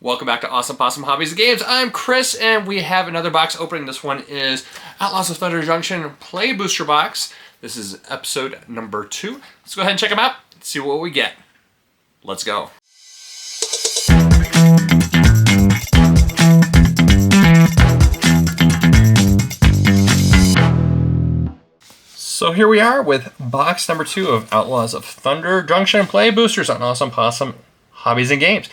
Welcome back to Awesome Possum Hobbies and Games. I'm Chris, and we have another box opening. This one is Outlaws of Thunder Junction Play Booster Box. This is episode number 2. Let's go ahead and check them out, see what we get. Let's go. So here we are with box number 2 of Outlaws of Thunder Junction Play Boosters on Awesome Possum Hobbies and Games.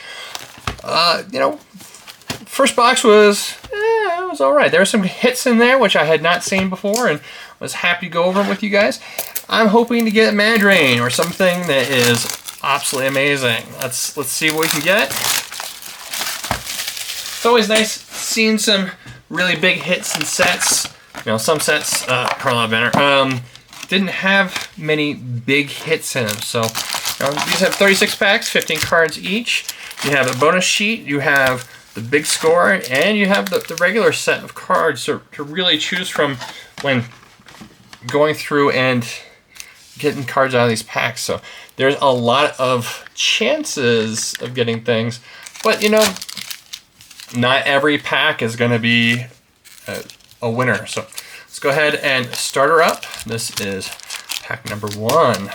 First box was, it was all right. There were some hits in there which I had not seen before and was happy to go over them with you guys. I'm hoping to get Mandarin or something that is absolutely amazing. Let's see what we can get. It's always nice seeing some really big hits and sets. You know, some sets, Carl Banner, didn't have many big hits in them. So these have 36 packs, 15 cards each. You have a bonus sheet, you have the big score, and you have the regular set of cards to really choose from when going through and getting cards out of these packs. So there's a lot of chances of getting things, but not every pack is going to be a winner. So let's go ahead and start her up. This is pack number 1.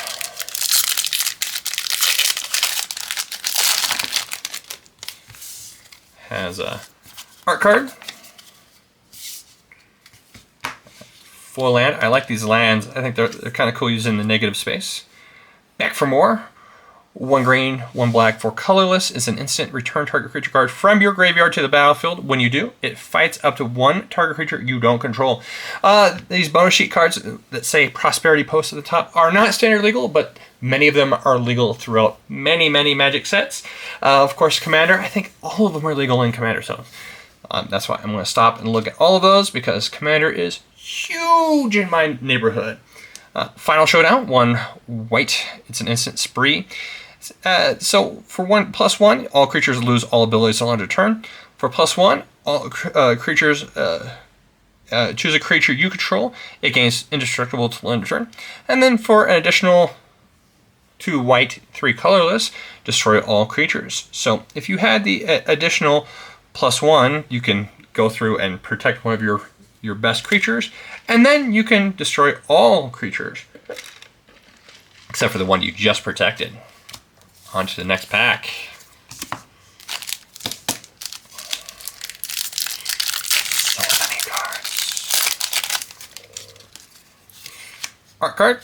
Has a art card, foil land. I like these lands. I think they're kind of cool using the negative space. Back for more. 1 green, 1 black, 4 colorless is an instant. Return target creature card from your graveyard to the battlefield. When you do, it fights up to 1 target creature you don't control. These bonus sheet cards that say Prosperity Post at the top are not standard legal, but many of them are legal throughout many Magic sets. Of course, Commander, I think all of them are legal in Commander, so that's why I'm going to stop and look at all of those, because Commander is huge in my neighborhood. Final Showdown, 1 white. It's an instant spree. So for 1+1, all creatures lose all abilities on end of turn. For +1, all creatures choose a creature you control. It gains indestructible till end of turn. And then for an additional 2 white, 3 colorless, destroy all creatures. So if you had the additional +1, you can go through and protect one of your best creatures, and then you can destroy all creatures except for the one you just protected. On to the next pack. So many cards. Art card.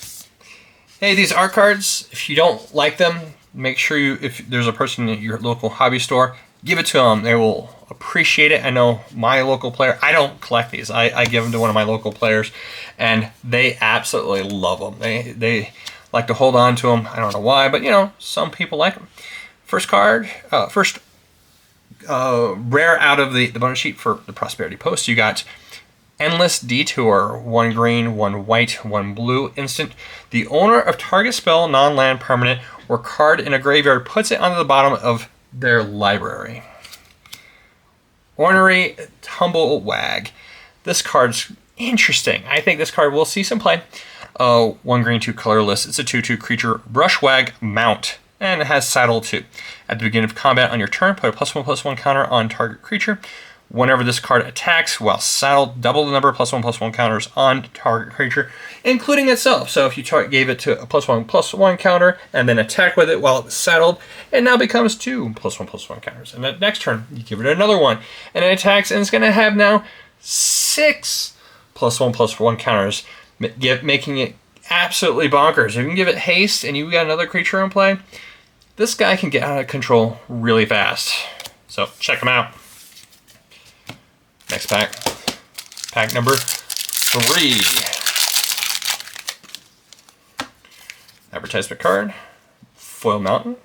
Hey, these art cards, if you don't like them, make sure if there's a person at your local hobby store, give it to them. They will appreciate it. I know my local player, I don't collect these. I give them to one of my local players, and they absolutely love them. They like to hold on to them. I don't know why, but some people like them. First card, first rare out of the bonus sheet for the Prosperity Post, you got Endless Detour, 1 green, 1 white, 1 blue, instant. The owner of target spell, non-land, permanent, or card in a graveyard puts it onto the bottom of their library. Ornery Tumble Wag. This card's interesting. I think this card will see some play. 1 green, 2 colorless. It's a 2/2 creature, Brushwag Mount, and it has Saddle 2. At the beginning of combat on your turn, put a +1/+1 counter on target creature. Whenever this card attacks while saddled, double the number of +1/+1 counters on target creature, including itself. So if you gave it to a +1/+1 counter and then attack with it while it was saddled, it now becomes 2 +1/+1 counters. And the next turn, you give it another one, and it attacks, and it's going to have now 6 +1/+1 counters, making it absolutely bonkers. If you can give it haste and you got another creature in play, this guy can get out of control really fast. So check him out. Next pack. Pack number 3. Advertisement card. Foil Mountain.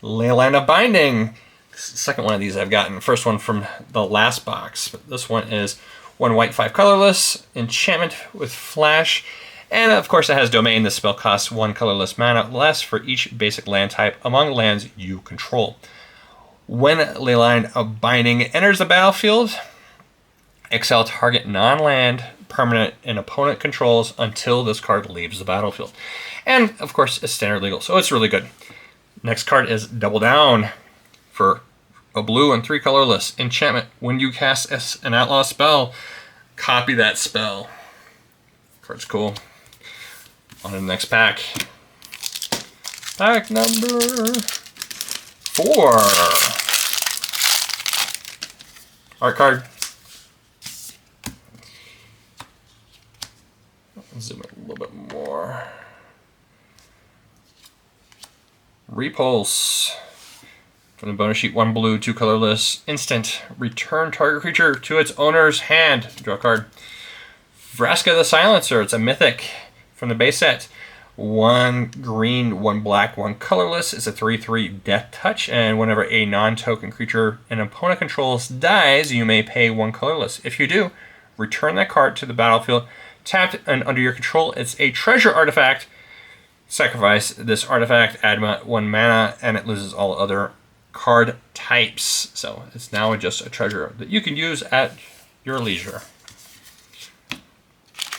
Leyland of Binding. Second one of these I've gotten. First one from the last box. But this one is 1 white, 5 colorless. Enchantment with Flash. And of course it has Domain. This spell costs 1 colorless mana less for each basic land type among lands you control. When Leyland of Binding enters the battlefield, exile target non-land permanent an opponent controls until this card leaves the battlefield. And of course, it's standard legal, so it's really good. Next card is Double Down for A blue and 3 colorless enchantment. When you cast an outlaw spell, copy that spell. Card's cool. On to the next pack. Pack number 4. Art card. Zoom it a little bit more. Repulse. From the bonus sheet, 1 blue, 2 colorless. Instant. Return target creature to its owner's hand. Draw a card. Vraska the Silencer. It's a mythic from the base set. 1 green, 1 black, 1 colorless. It's a 3/3 death touch, and whenever a non-token creature an opponent controls dies, you may pay 1 colorless. If you do, return that card to the battlefield, tapped and under your control. It's a treasure artifact. Sacrifice this artifact, add 1 mana, and it loses all other card types. So it's now just a treasure that you can use at your leisure.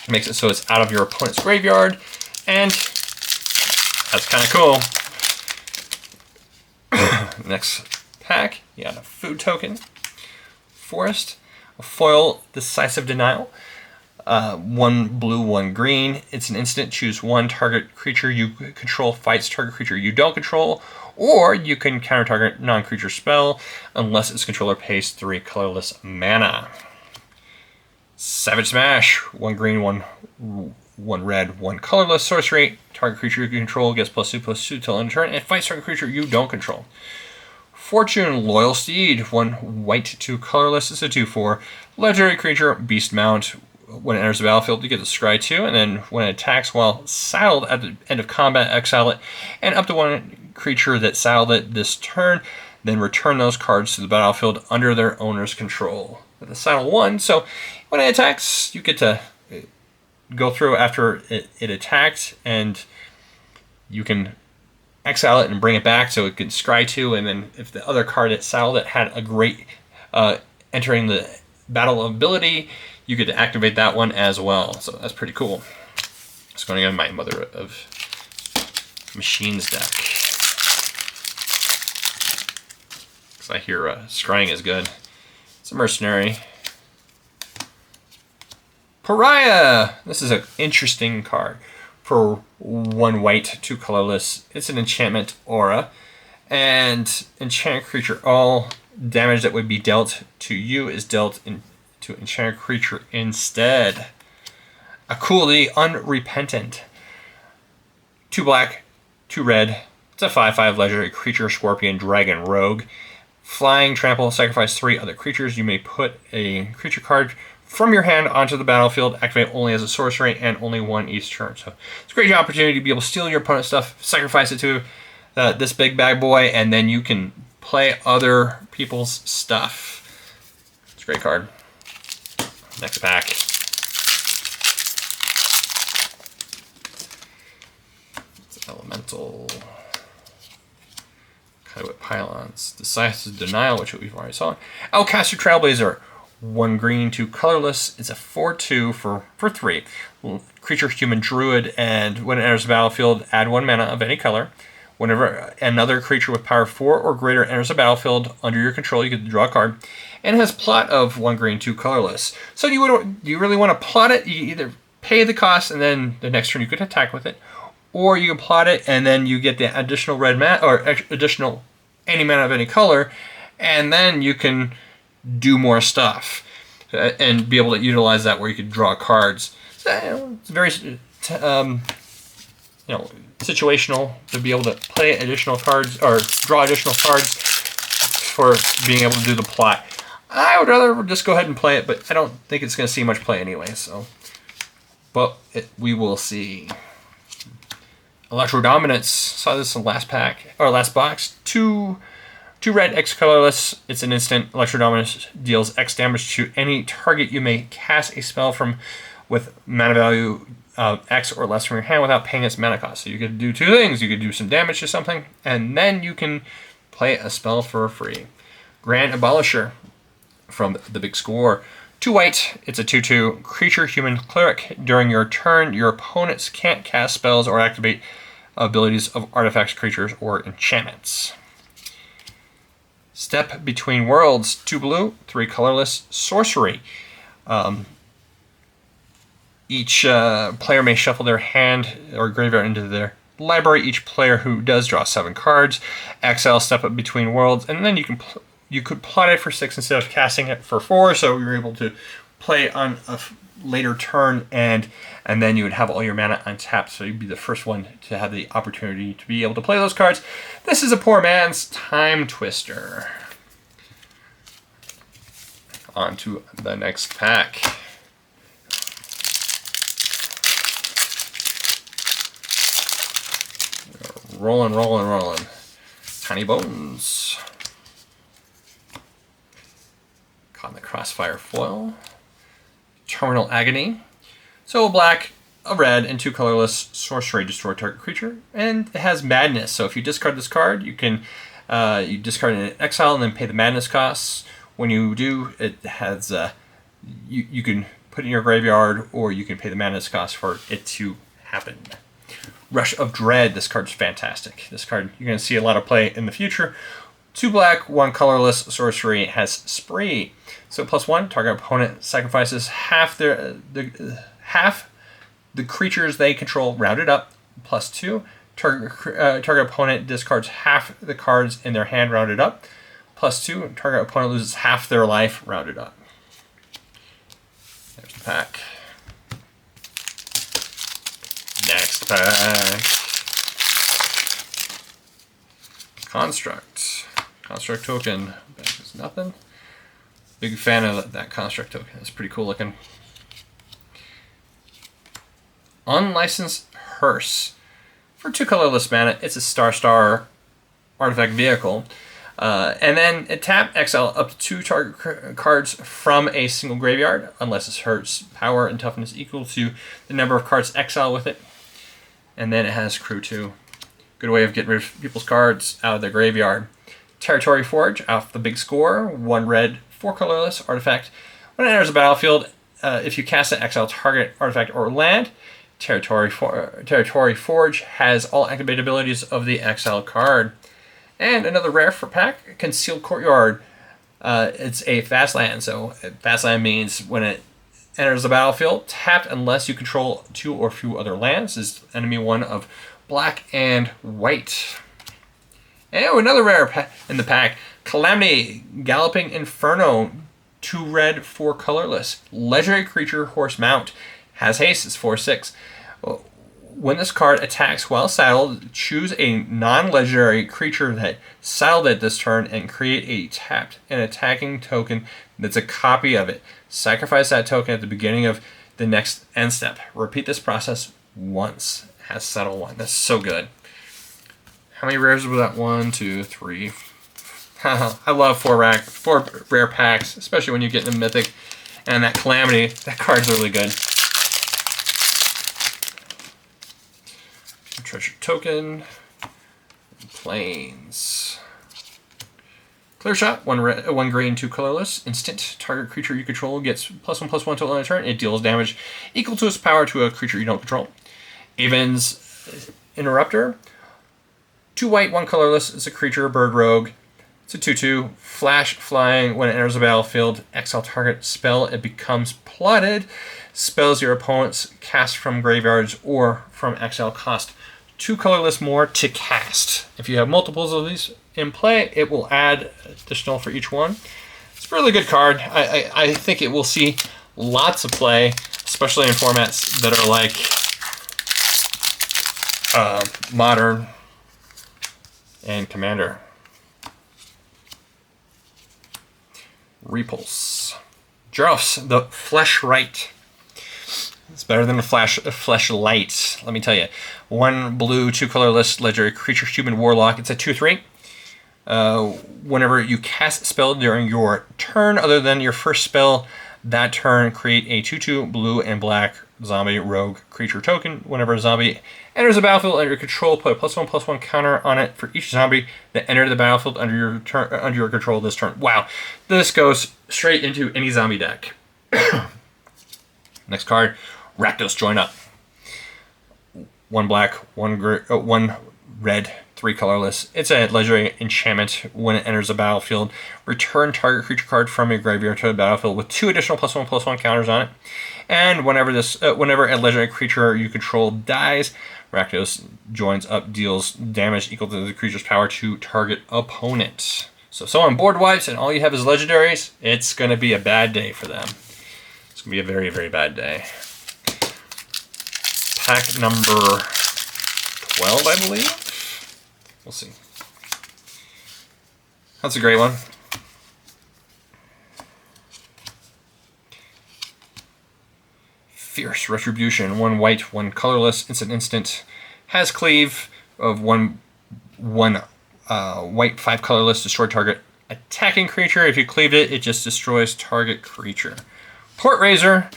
Makes it so it's out of your opponent's graveyard, and that's kind of cool. Next pack, you got a food token, forest, a foil, decisive denial. 1 blue, 1 green. It's an instant. Choose 1 target creature you control fights target creature you don't control, or you can counter target non-creature spell unless its controller pays 3 colorless mana. Savage Smash. 1 green, 1 red, 1 colorless sorcery. Target creature you control gets +2/+2 till end of turn, and fights target creature you don't control. Fortune, Loyal Steed. 1 white, 2 colorless. It's a 2/4 legendary creature, beast mount. When it enters the battlefield, you get to scry 2, and then when it attacks while saddled at the end of combat, exile it, and up to 1 creature that saddled it this turn, then return those cards to the battlefield under their owner's control. With the saddle 1, so when it attacks, you get to go through after it attacked, and you can exile it and bring it back so it can scry 2, and then if the other card that saddled it had a great entering the battle ability, you get to activate that one as well. So that's pretty cool. It's going to go in my Mother of Machines deck. Because I hear scrying is good. It's a mercenary. Pariah! This is an interesting card. For 1 white, 2 colorless. It's an enchantment aura. And enchanted creature, all damage that would be dealt to you is dealt to enchanted creature instead. Akulli, Unrepentant. 2 black, 2 red. It's a 5/5 legendary creature, scorpion, dragon, rogue. Flying, trample, sacrifice 3 other creatures. You may put a creature card from your hand onto the battlefield, activate only as a sorcery, and only 1 each turn. So it's a great opportunity to be able to steal your opponent's stuff, sacrifice it to this big bad boy, and then you can play other people's stuff. It's a great card. Next pack. It's elemental. Conduit Pylons. Decisive Denial, which we've already saw. Outcaster Trailblazer. 1 green, 2 colorless. It's a 4/2 for 3. Creature, human druid, and when it enters the battlefield, add 1 mana of any color. Whenever another creature with power 4 or greater enters the battlefield under your control, you get to draw a card. And it has plot of 1 green, 2 colorless. So you really want to plot it? You either pay the cost and then the next turn you could attack with it, or you can plot it and then you get the additional red mana or additional any mana of any color, and then you can do more stuff and be able to utilize that where you could draw cards. So, it's very situational to be able to play additional cards or draw additional cards for being able to do the plot. I would rather just go ahead and play it, but I don't think it's going to see much play anyway. So, but we will see. Electro Dominance. Saw this in the last pack or last box. 2 red, X colorless. It's an instant. Electro Dominance deals X damage to any target. You may cast a spell from with mana value X or less from your hand without paying its mana cost. So you could do 2 things. You could do some damage to something, and then you can play a spell for free. Grand Abolisher from the Big Score. 2 white, it's a 2/2 creature, human cleric. During your turn, your opponents can't cast spells or activate abilities of artifacts, creatures, or enchantments. Step Between Worlds, 2 blue, 3 colorless, sorcery. Each player may shuffle their hand or graveyard into their library. Each player who does draw 7 cards. Exile Step Up Between Worlds, and then you could plot it for 6 instead of casting it for 4, so you're able to play on a later turn, and then you would have all your mana untapped, so you'd be the first one to have the opportunity to be able to play those cards. This is a poor man's Time Twister. On to the next pack. Rolling, rolling, rolling. Tiny Bones. Caught in the Crossfire foil. Terminal Agony. So a black, a red, and 2 colorless sorcery destroy target creature. And it has Madness. So if you discard this card, you can you discard it in exile and then pay the Madness costs. When you do, it has you can put it in your graveyard, or you can pay the Madness cost for it to happen. Rush of Dread. This card's fantastic. This card you're going to see a lot of play in the future. 2 black, 1 colorless sorcery. It has Spree. So +1, target opponent sacrifices half the creatures they control rounded up. +2, target opponent discards half the cards in their hand rounded up. +2, target opponent loses half their life rounded up. There's the pack. Next pack. Construct token. Back is nothing. Big fan of that construct token. It's pretty cool looking. Unlicensed Hearse. For 2 colorless mana, it's a star artifact vehicle. And then it exile up to 2 target cards from a single graveyard, unless its Hearse power and toughness equal to the number of cards exile with it. And then it has Crew 2. Good way of getting rid of people's cards out of their graveyard. Territory Forge, off the big score. 1 red, 4 colorless artifact. When it enters the battlefield, if you cast an exile target artifact or land, Territory Forge has all activated abilities of the exile card. And another rare for pack, Concealed Courtyard. It's a fast land, so fast land means when it enters the battlefield, tapped unless you control 2 or few other lands. This is enemy 1 of black and white. And another rare in the pack, Calamity, Galloping Inferno, 2 red, 4 colorless. Legendary creature, horse mount. Has haste, it's 4/6. When this card attacks while saddled, choose a non-legendary creature that saddled at this turn and create an attacking token that's a copy of it. Sacrifice that token at the beginning of the next end step. Repeat this process once. Has settle 1. That's so good. How many rares was that? 1, 2, 3. I love 4 rare packs, especially when you get into Mythic. And that Calamity, that card's really good. Treasure token. Plains. Clear Shot, 1 green, 2 colorless. Instant. Target creature you control gets +1/+1 till end of turn. It deals damage equal to its power to a creature you don't control. Avon's Interrupter. 2 white, 1 colorless. It's a creature, bird rogue. It's a 2/2. Flash flying. When it enters the battlefield, exile target spell. It becomes plotted. Spells your opponents cast from graveyards or from exile cost 2 colorless more to cast. If you have multiples of these in play, it will add additional for each one. It's a really good card. I think it will see lots of play, especially in formats that are like Modern and Commander. Repulse. Dross, the Fleshlight. It's better than a Fleshlight, let me tell you. 1 blue, 2 colorless, legendary creature, human warlock. It's a 2/3. Whenever you cast a spell during your turn, other than your first spell that turn, create a 2/2 blue and black zombie rogue creature token. Whenever a zombie enters the battlefield under your control, put a +1/+1 counter on it for each zombie that entered the battlefield under your control this turn. Wow, this goes straight into any zombie deck. Next card, Rakdos Join Up. 1 black, 1 red, 3 colorless. It's a legendary enchantment. When it enters the battlefield, return target creature card from your graveyard to the battlefield with 2 additional +1/+1 counters on it. And whenever a legendary creature you control dies, Rakdos joins up, deals damage equal to the creature's power to target opponent. So if someone board wipes and all you have is legendaries, it's going to be a bad day for them. It's going to be a very, very bad day. Pack number 12, I believe. We'll see. That's a great one. Fierce Retribution. 1 white, 1 colorless. It's an instant. Has cleave of 1 white, 5 colorless. Destroy target attacking creature. If you cleaved it, it just destroys target creature. Port Razor.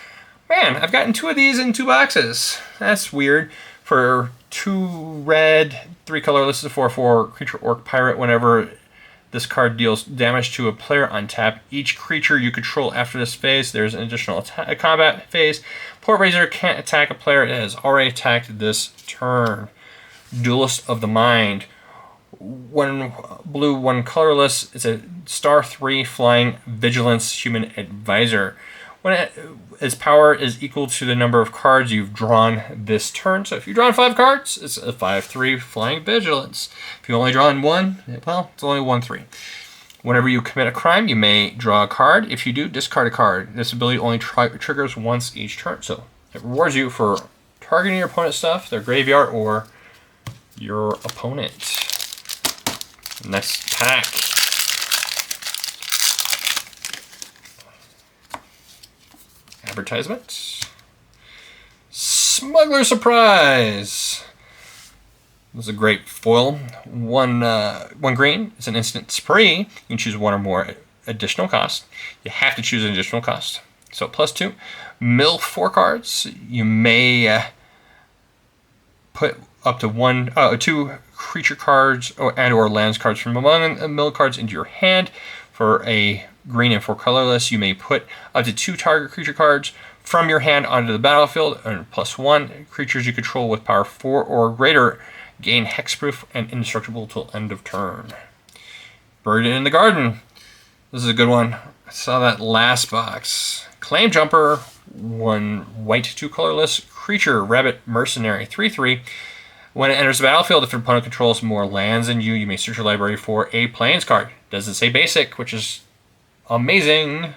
Man, I've gotten 2 of these in 2 boxes. That's weird. For 2 red, 3 colorless, 4/4 creature orc pirate. Whenever this card deals damage to a player on tap, each creature you control after this phase, there's an additional combat phase. Port Razor can't attack a player it has already attacked this turn. Duelist of the Mind. 1 blue, 1 colorless. It's a star 3 flying vigilance human advisor. When its power is equal to the number of cards you've drawn this turn. So if you've drawn 5 cards, it's a 5/3 flying vigilance. If you only drawn 1, well, it's only 1/3. Whenever you commit a crime, you may draw a card. If you do, discard a card. This ability only triggers once each turn. So it rewards you for targeting your opponent's stuff, their graveyard, or your opponent. Next pack. Advertisement. Smuggler Surprise. This is a great foil. One green. It's an instant spree. You can choose 1 or more additional cost. You have to choose an additional cost. So +2. Mill 4 cards. You may put up to 2 creature cards or lands cards from among the mill cards into your hand. For a green and 4 colorless, you may put up to 2 target creature cards from your hand onto the battlefield, and +1. Creatures you control with power 4 or greater gain hexproof and indestructible till end of turn. Buried in the Garden. This is a good one. I saw that last box. Claim Jumper. 1 white, 2 colorless. Creature, Rabbit Mercenary. 3/3. When it enters the battlefield, if your opponent controls more lands than you, you may search your library for a Plains card. Doesn't say basic, which is amazing.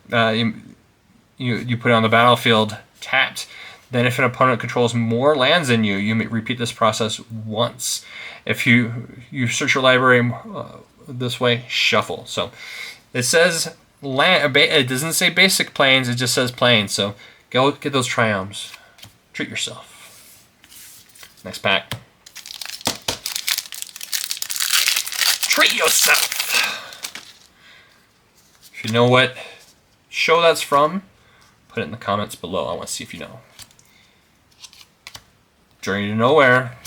You put it on the battlefield tapped. Then if an opponent controls more lands than you, you may repeat this process once. If you search your library this way, shuffle. So it says land. It doesn't say basic Plains. It just says Plains. So go get those triumphs. Treat yourself. Next pack. Treat yourself. If you know what show that's from, put it in the comments below. I want to see if you know. Journey to Nowhere.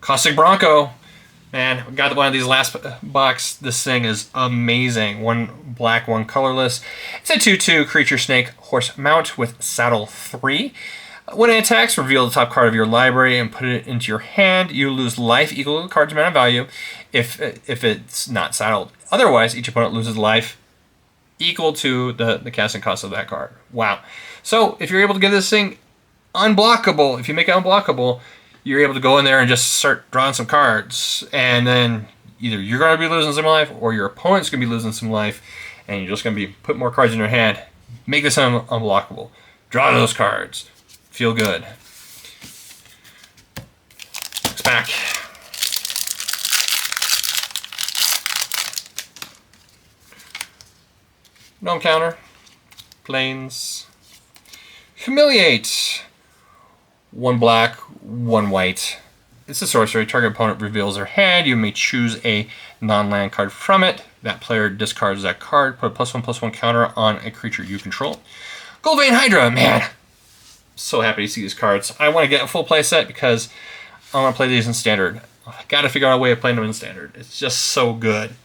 Caustic Bronco. Man, we got one of these last box. This thing is amazing. 1 black, 1 colorless. It's a 2/2 creature snake horse mount with saddle 3. When it attacks, reveal the top card of your library and put it into your hand. You lose life equal to the card's amount of value if it's not saddled. Otherwise, each opponent loses life equal to the casting cost of that card. Wow. So if you're able to get this thing unblockable, if you make it unblockable, you're able to go in there and just start drawing some cards. And then either you're going to be losing some life or your opponent's going to be losing some life. And you're just going to be putting more cards in your hand. Make this unblockable. Draw those cards. Feel good. Next pack. No counter. Plains. Humiliate. 1 black, 1 white. It's a sorcery. Target opponent reveals their hand. You may choose a non-land card from it. That player discards that card. Put a +1/+1 counter on a creature you control. Goldvein Hydra. Man, so happy to see these cards. I want to get a full play set because I want to play these in Standard. I got to figure out a way of playing them in Standard. It's just so good.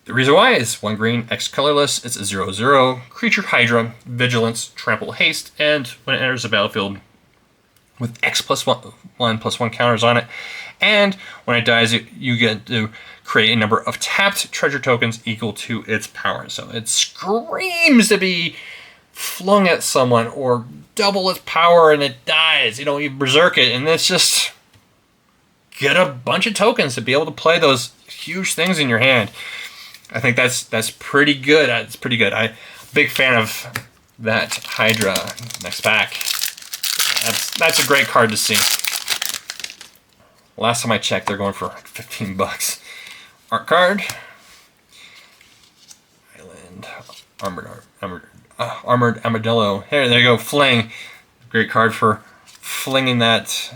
The reason why is 1 green, X colorless. It's a 0/0 creature Hydra, vigilance, trample, haste, and when it enters the battlefield, with X plus one counters on it. And when it dies, you get to create a number of tapped treasure tokens equal to its power. So it screams to be flung at someone or double its power and it dies. You berserk it, and it's just get a bunch of tokens to be able to play those huge things in your hand. I think that's pretty good. It's pretty good. I'm a big fan of that Hydra next pack. That's a great card to see. Last time I checked, they're going for like 15 bucks. Art card. Island. Armored Armadillo. There you go. Fling. Great card for flinging that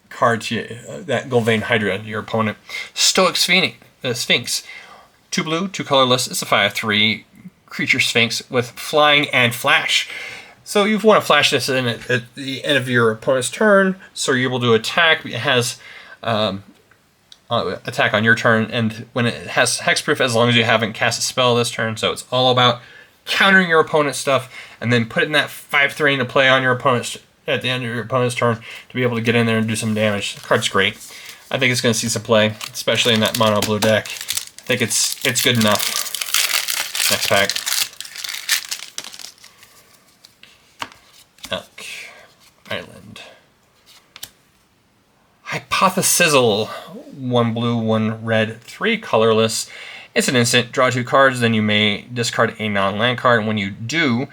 card to that Gold-Vein Hydra to your opponent. Stoic Sphinx. 2 blue, 2 colorless. It's a 5/3 creature Sphinx with flying and flash. So you want to flash this in at the end of your opponent's turn, so you're able to attack. It has attack on your turn, and when it has hexproof, as long as you haven't cast a spell this turn. So it's all about countering your opponent's stuff, and then putting that 5/3 into play on your opponent's at the end of your opponent's turn to be able to get in there and do some damage. The card's great. I think it's going to see some play, especially in that mono blue deck. I think it's good enough. Next pack. Elk Island. Hypothesizzle. 1 blue, 1 red, 3 colorless. It's an instant. Draw 2 cards, then you may discard a non-land card. When you do,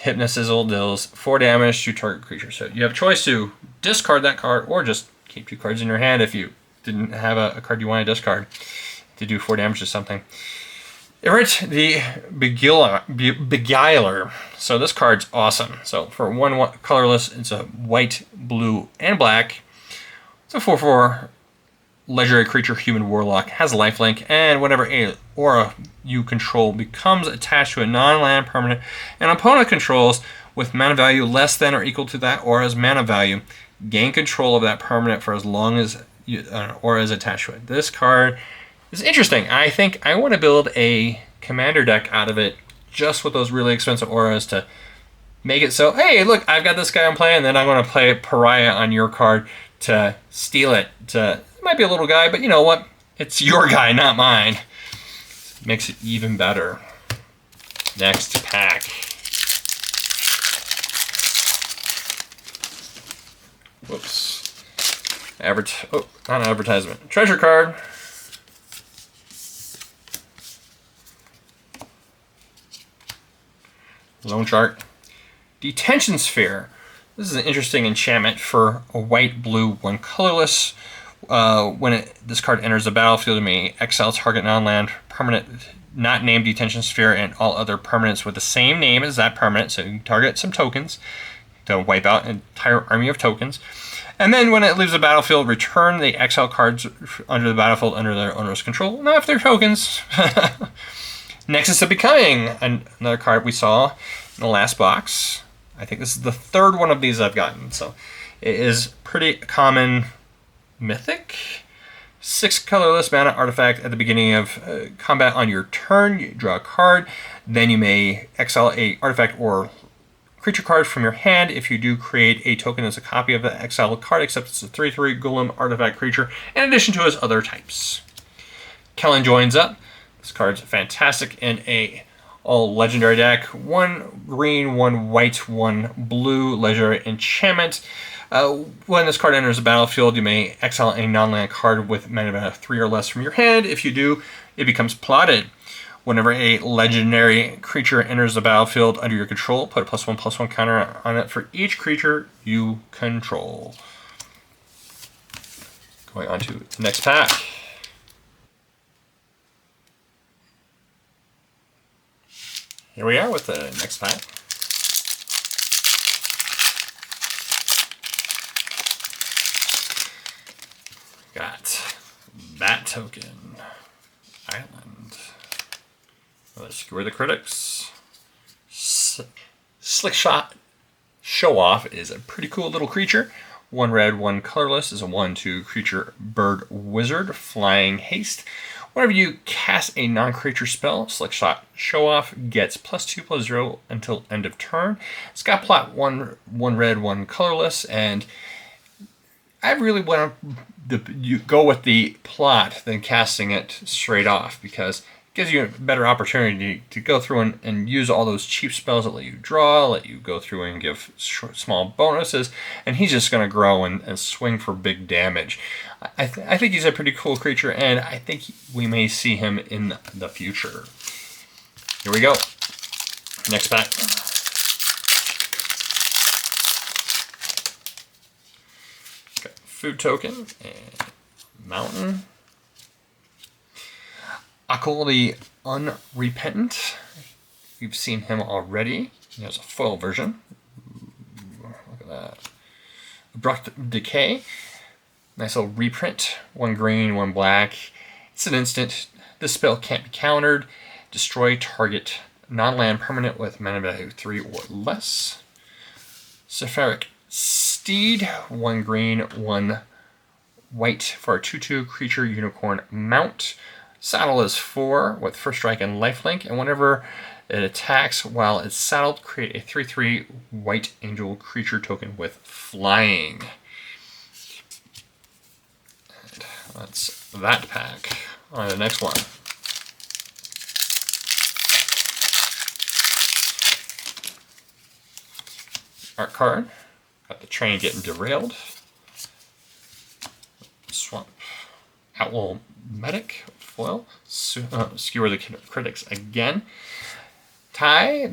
Hypnosizzle deals 4 damage to target creature. So you have a choice to discard that card or just keep 2 cards in your hand if you didn't have a card you want to discard to do 4 damage to something. Ivert the Beguiler. So this card's awesome. So for 1 colorless, it's a white, blue, and black. It's a 4/4 legendary creature, human warlock, has lifelink, and whenever a aura you control becomes attached to a non-land permanent an opponent controls with mana value less than or equal to that aura's mana value, gain control of that permanent for as long as an aura is attached to it. This card is interesting. I think I want to build a commander deck out of it just with those really expensive auras to make it so, hey, look, I've got this guy I'm playing, then I'm going to play Pariah on your card to steal it. It might be a little guy, but you know what? It's your guy, not mine. Makes it even better. Next pack. Whoops. Not an advertisement. Treasure card. Loan chart. Detention Sphere. This is an interesting enchantment for a white, blue, 1 colorless. When this card enters the battlefield, you may exile target non-land permanent not named Detention Sphere and all other permanents with the same name as that permanent. So you can target some tokens to wipe out an entire army of tokens. And then when it leaves the battlefield, return the exile cards under the battlefield under their owner's control, not if they're tokens. Nexus of Becoming, another card we saw in the last box. I think this is the 3rd one of these I've gotten. So it is pretty common mythic. 6 colorless mana artifact at the beginning of combat on your turn. You draw a card. Then you may exile a artifact or creature card from your hand. If you do, create a token as a copy of the exiled card, except it's a 3/3 golem artifact creature, in addition to its other types. Kellen joins up. This card's fantastic in a all legendary deck. 1 green, 1 white, 1 blue legendary enchantment. When this card enters the battlefield, you may exile a non-land card with mana value 3 or less from your hand. If you do, it becomes plotted. Whenever a legendary creature enters the battlefield under your control, put a +1/+1 counter on it for each creature you control. Going on to the next pack. Here we are with the next pack. Got Bat Token, Island. Let's skewer the critics. Slick Shot Show Off is a pretty cool little creature. 1 red, 1 colorless is a 1/2 creature bird wizard, flying haste. Whenever you cast a non-creature spell, Slick Shot Show Off gets +2/+0 until end of turn. It's got plot 1 red, 1 colorless, and I really want to go with the plot than casting it straight off, because it gives you a better opportunity to go through and use all those cheap spells that let you draw, let you go through and give small bonuses, and he's just going to grow and swing for big damage. I think he's a pretty cool creature, and I think we may see him in the future. Here we go. Next pack. Food token and mountain. Akul the Unrepentant. You've seen him already. He has a foil version. Look at that. Abrupt Decay. Nice little reprint. 1 green, 1 black. It's an instant. This spell can't be countered. Destroy target non-land permanent with mana value 3 or less. Sephiric Steed, 1 green, 1 white for a 2/2 creature unicorn mount. Saddle is 4 with first strike and lifelink, and whenever it attacks while it's saddled, create a 3/3 white angel creature token with flying. And that's that pack. On to the next one. Art card. Got the train getting derailed. Swamp. Outlaw Medic. Foil. Skewer the critics again. Tie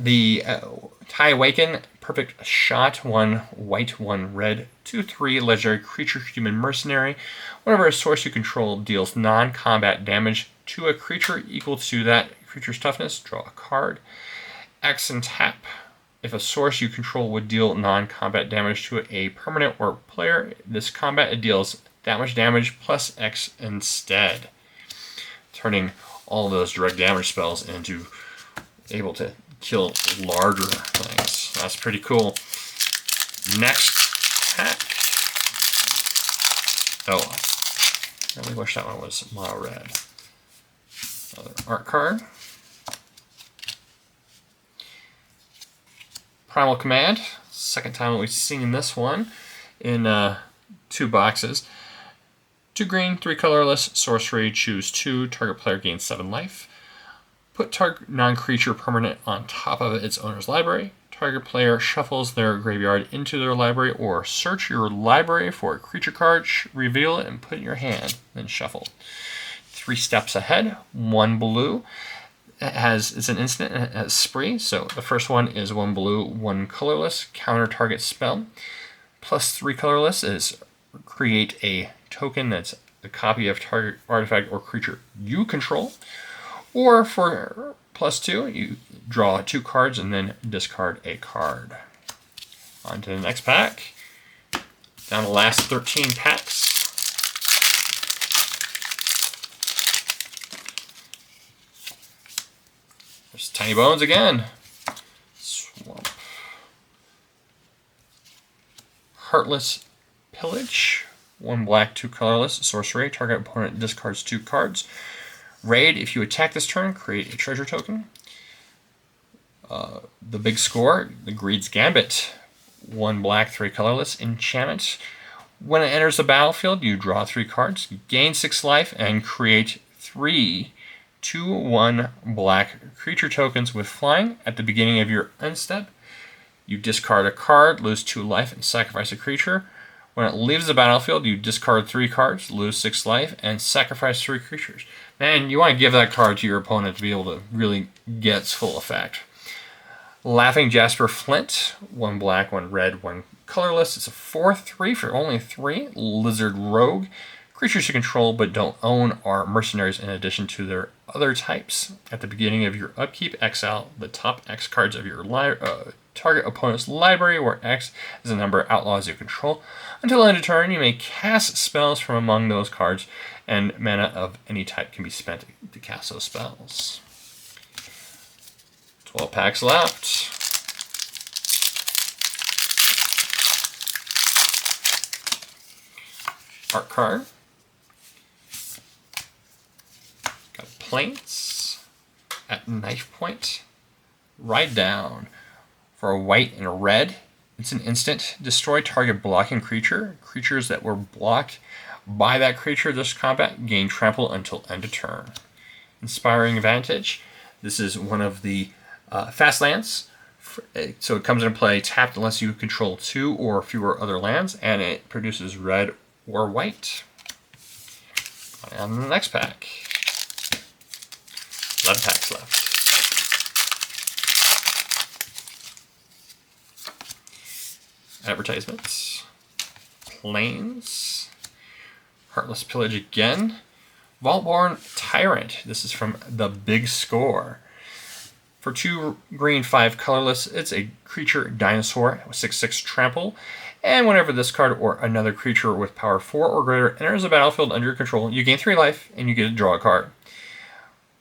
Awaken. Perfect Shot. 1 white, 1 red. 2/3 legendary creature human mercenary. Whenever a source you control deals non-combat damage to a creature equal to that creature's toughness, draw a card. X and tap. If a source you control would deal non-combat damage to a permanent or player, this combat it deals that much damage plus X instead. Turning all those direct damage spells into able to kill larger things. That's pretty cool. Next pack. Oh, I really wish that one was mono red. Another art card. Primal Command, second time we've seen this one in 2 boxes. 2 green, 3 colorless, sorcery, choose 2, target player gains 7 life. Put target non-creature permanent on top of its owner's library. Target player shuffles their graveyard into their library, or search your library for a creature card, reveal it, and put it in your hand, then shuffle. 3 steps ahead, 1 blue. It's an instant and it has spree. So the first one is 1 blue, 1 colorless, counter target spell. Plus 3 colorless is create a token that's a copy of target artifact or creature you control. Or for plus 2, you draw 2 cards and then discard a card. On to the next pack. Down to the last 13 packs. There's Tiny Bones again. Swamp. Heartless Pillage. 1 black, 2 colorless. Sorcery. Target opponent discards 2 cards. Raid. If you attack this turn, create a treasure token. The big score. The Greed's Gambit. 1 black, 3 colorless. Enchantment. When it enters the battlefield, you draw 3 cards, gain 6 life, and create 3 2/1 black creature tokens with flying. At the beginning of your end step, you discard a card, lose 2 life, and sacrifice a creature. When it leaves the battlefield, you discard 3 cards, lose 6 life, and sacrifice 3 creatures. Man, you want to give that card to your opponent to be able to really get its full effect. Laughing Jasper Flint, 1 black, 1 red, 1 colorless. It's a 4/3 for only 3. Lizard Rogue. Creatures you control but don't own are mercenaries in addition to their other types. At the beginning of your upkeep, exile the top X cards of your target opponent's library, where X is the number of outlaws you control. Until end of turn, you may cast spells from among those cards, and mana of any type can be spent to cast those spells. 12 packs left. Art card. Got Plains at knife point. Ride down for a white and a red. It's an instant. Destroy target blocking creature. Creatures that were blocked by that creature this combat gain trample until end of turn. Inspiring Advantage. This is one of the fast lands. So it comes into play tapped unless you control 2 or fewer other lands, and it produces red or white. And the next pack. 11 packs left. Advertisements. Plains. Heartless Pillage again. Vaultborn Tyrant. This is from the Big Score. For 2 green, 5 colorless, it's a creature dinosaur with 6/6 trample. And whenever this card or another creature with power 4 or greater enters the battlefield under your control, you gain 3 life and you get to draw a card.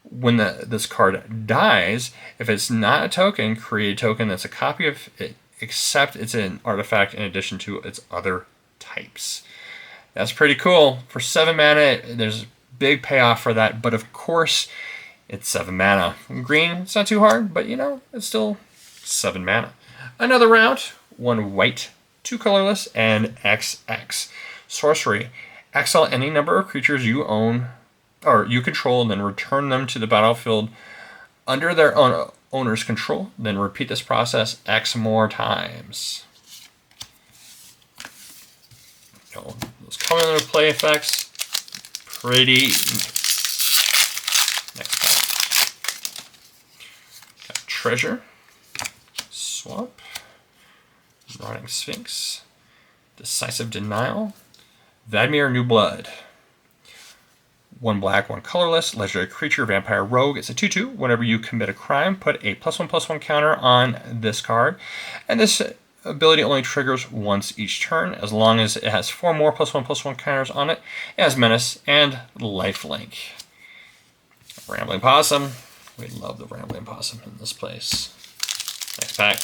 When this card dies, if it's not a token, create a token that's a copy of it, except it's an artifact in addition to its other types. That's pretty cool. For 7 mana, there's big payoff for that, but of course, it's 7 mana. Green, it's not too hard, but you know, it's still 7 mana. Another round, 1 white, 2 colorless, and XX. Sorcery. Exile any number of creatures you own or you control, and then return them to the battlefield under their own owner's control. Then repeat this process X more times. Those coming into play effects, pretty nice. Next pack. Got Treasure, Swamp, Rotting Sphinx, Decisive Denial, Vadmir New Blood. 1 black, 1 colorless, legendary creature, vampire rogue. It's a 2/2. Whenever you commit a crime, put a +1/+1 counter on this card. And this ability only triggers once each turn, as long as it has 4 more +1/+1 counters on it. It has Menace and Lifelink. Rambling Possum. We love the Rambling Possum in this place. Next pack.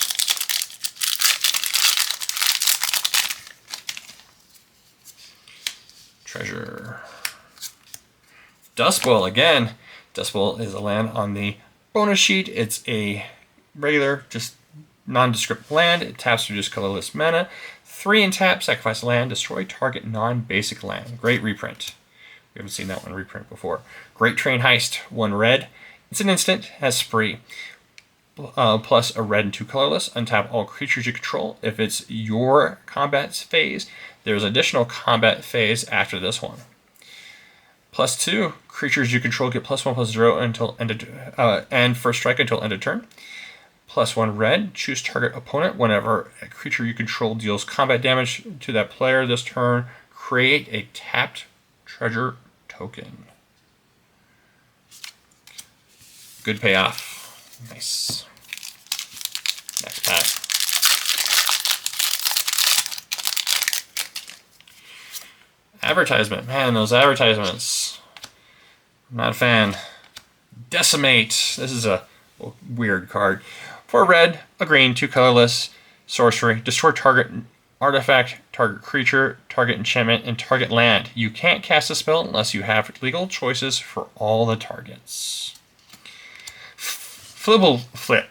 Treasure. Dustbowl again. Dustbowl is a land on the bonus sheet. It's a regular, just nondescript land. It taps to just colorless mana. 3 in tap, sacrifice land, destroy target non-basic land. Great reprint. We haven't seen that one reprint before. Great Train Heist, 1 red. It's an instant, has spree. Plus a red and 2 colorless. Untap all creatures you control. If it's your combat phase, there's additional combat phase after this one. +2, creatures you control get +1/+0 until end of, and first strike until end of turn. +1 red, choose target opponent. Whenever a creature you control deals combat damage to that player this turn, create a tapped treasure token. Good payoff. Nice. Next pack. Advertisement. Man, those advertisements. I'm not a fan. Decimate. This is a weird card. 4 red, a green, 2 colorless, sorcery. Destroy target artifact, target creature, target enchantment, and target land. You can't cast a spell unless you have legal choices for all the targets. Flibble Flip.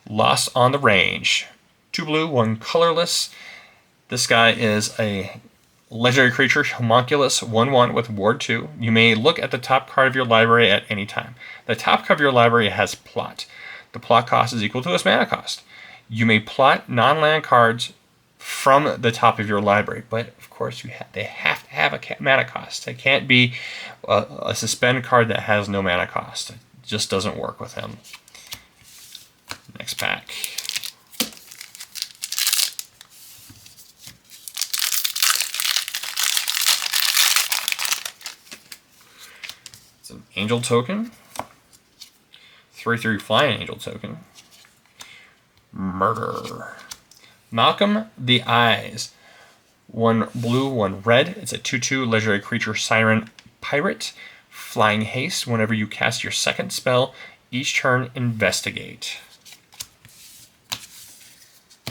Lost on the Range. 2 blue, 1 colorless. This guy is a legendary creature, Homunculus, 1/1 with Ward 2. You may look at the top card of your library at any time. The top card of your library has plot. The plot cost is equal to its mana cost. You may plot non-land cards from the top of your library, but of course they have to have a mana cost. It can't be a suspend card that has no mana cost. It just doesn't work with him. Next pack. It's an Angel token. 3/3 flying Angel token. Murder. Malcolm the Eyes. 1 blue, 1 red. It's a 2/2 legendary creature, Siren Pirate. Flying haste. Whenever you cast your second spell, each turn investigate.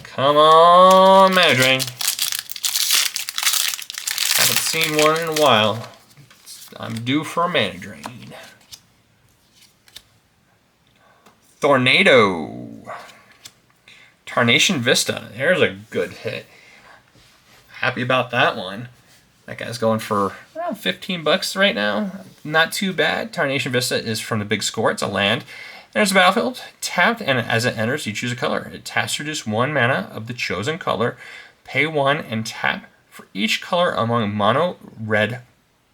Come on, Mana Drain. Haven't seen one in a while. I'm due for a Mana Drain. Tornado. Tarnation Vista. There's a good hit. Happy about that one. That guy's going for around 15 bucks right now. Not too bad. Tarnation Vista is from the big score. It's a land. There's a battlefield. Tapped, and as it enters, you choose a color. It taps to reduce 1 mana of the chosen color. Pay 1 and tap for each color among mono-red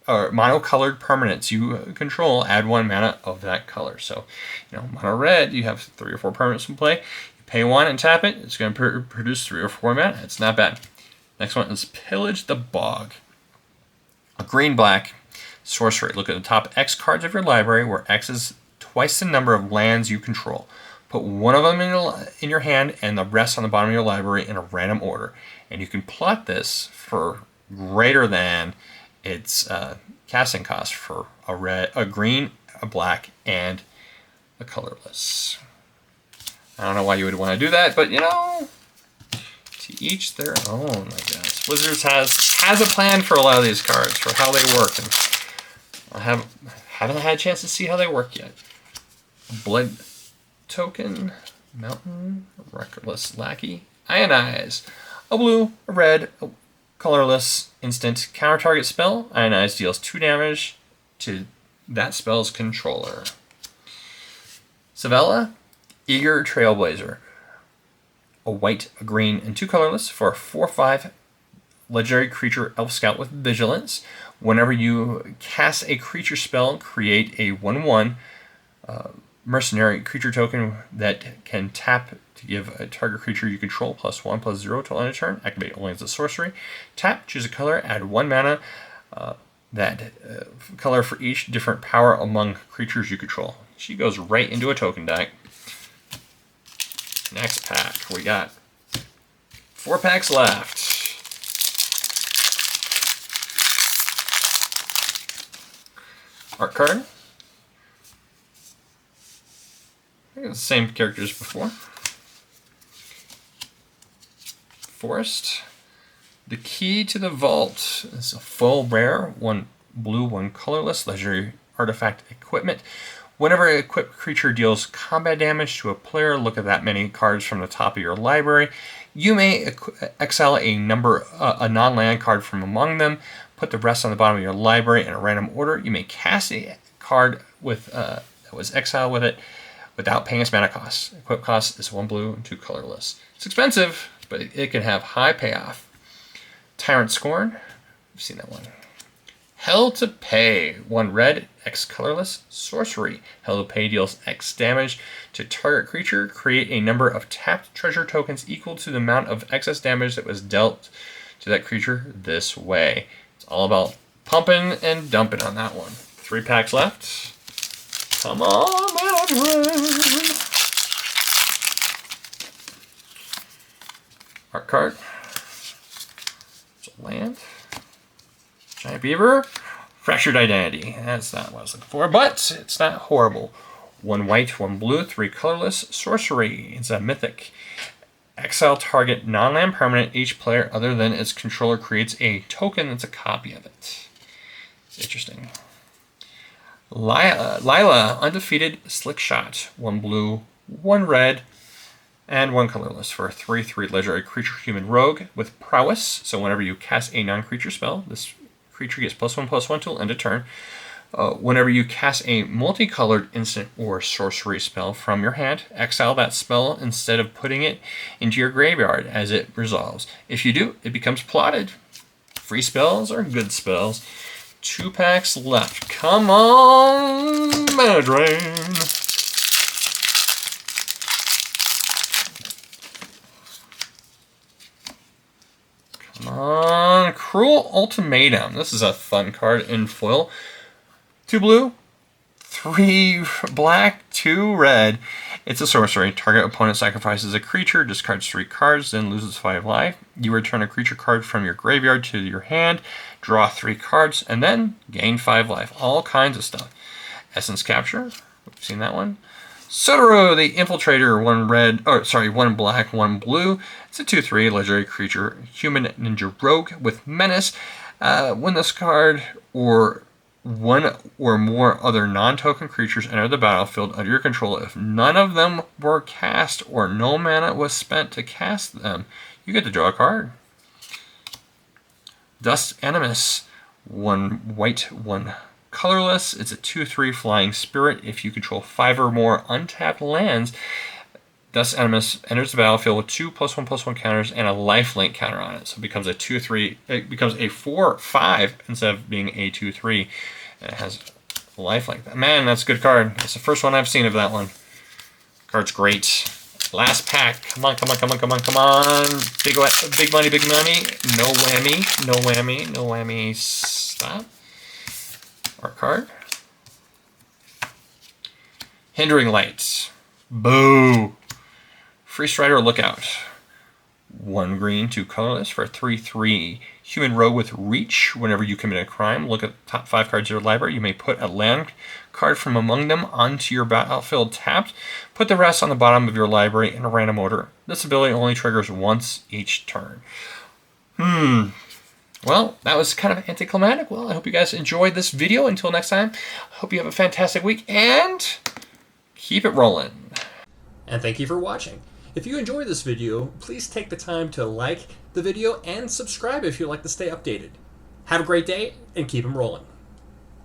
or mono-colored permanents you control. Add 1 mana of that color. So, mono-red, you have 3 or 4 permanents in play. You pay 1 and tap it. It's going to produce 3 or 4 mana. It's not bad. Next one is Pillage the Bog. A green-black sorcery. Look at the top X cards of your library, where X is twice the number of lands you control. Put one of them in your hand and the rest on the bottom of your library in a random order. And you can plot this for greater than its casting cost for a green, a black, and a colorless. I don't know why you would want to do that, but to each their own, I guess. Wizards has a plan for a lot of these cards, for how they work, and I haven't had a chance to see how they work yet. Blood Token, Mountain, Reckless Lackey, Ionize. A blue, a red, a colorless, instant, counter target spell. Ionize deals 2 damage to that spell's controller. Savella, Eager Trailblazer. A white, a green, and 2 colorless for a 4/5 legendary creature elf scout with vigilance. Whenever you cast a creature spell, create a 1/1 mercenary creature token that can tap to give a target creature you control +1/+0 till end of turn. Activate only as a sorcery. Tap, choose a color, add 1 mana. That color for each different power among creatures you control. She goes right into a token deck. Next pack, we got 4 packs left. Art card. I think it's the same characters before. Forest. The Key to the Vault is a full rare, 1 blue, 1 colorless, legendary artifact equipment. Whenever an equipped creature deals combat damage to a player, look at that many cards from the top of your library. You may exile a non-land card from among them. Put the rest on the bottom of your library in a random order. You may cast a card with that was exiled with it without paying its mana cost. Equip cost is 1 blue and 2 colorless. It's expensive, but it can have high payoff. Tyrant Scorn. We've seen that one. Hell to Pay. 1 red, X colorless, sorcery. Hell to Pay deals X damage to target creature. Create a number of tapped treasure tokens equal to the amount of excess damage that was dealt to that creature this way. It's all about pumping and dumping on that one. 3 packs left. Come on, man. Art card. It's a land. Giant Beaver. Fractured Identity. That's not what I was looking for, but it's not horrible. 1 white, 1 blue, 3 colorless. Sorcery. It's a mythic. Exile target non-land permanent. Each player other than its controller creates a token that's a copy of it. It's interesting. Lila, Undefeated Slick Shot. 1 blue, 1 red, and 1 colorless for a 3/3 legendary creature human rogue with prowess. So whenever you cast a non-creature spell, this creature gets +1/+1 till end of turn. Whenever you cast a multicolored instant or sorcery spell from your hand, exile that spell instead of putting it into your graveyard as it resolves. If you do, it becomes plotted. Free spells are good spells. 2 packs left. Come on, Mana Drain. Come on, Cruel Ultimatum. This is a fun card in foil. 2 blue, 3 black, 2 red. It's a sorcery. Target opponent sacrifices a creature, discards 3 cards, then loses 5 life. You return a creature card from your graveyard to your hand, draw 3 cards, and then gain 5 life. All kinds of stuff. Essence Capture. We've seen that one. Sotoro the Infiltrator, 1 black, 1 blue. It's a 2/3 legendary creature, human ninja rogue with menace. When this card or One or more other non-token creatures enter the battlefield under your control. If none of them were cast or no mana was spent to cast them, you get to draw a card. Dust Animus, 1 white, 1 colorless. It's a 2/3 flying spirit. If you control 5 or more untapped lands, Dust Animus enters the battlefield with 2 +1/+1 counters and a lifelink counter on it. So it becomes a 2/3. It becomes a 4/5 instead of being a 2/3. And it has lifelink. Man, that's a good card. It's the first one I've seen of that one. Card's great. Last pack. Come on, come on, come on, come on, come on. Big money, big money. No whammy, no whammy, no whammy. Stop. Art card. Hindering Lights. Boo. Free Strider Lookout. 1 green, 2 colorless for a 3/3 human rogue with reach. Whenever you commit a crime, look at the top 5 cards of your library. You may put a land card from among them onto your battlefield tapped. Put the rest on the bottom of your library in a random order. This ability only triggers once each turn. Well, that was kind of anticlimactic. Well, I hope you guys enjoyed this video. Until next time, I hope you have a fantastic week and keep it rolling. And thank you for watching. If you enjoyed this video, please take the time to like the video and subscribe if you'd like to stay updated. Have a great day and keep them rolling.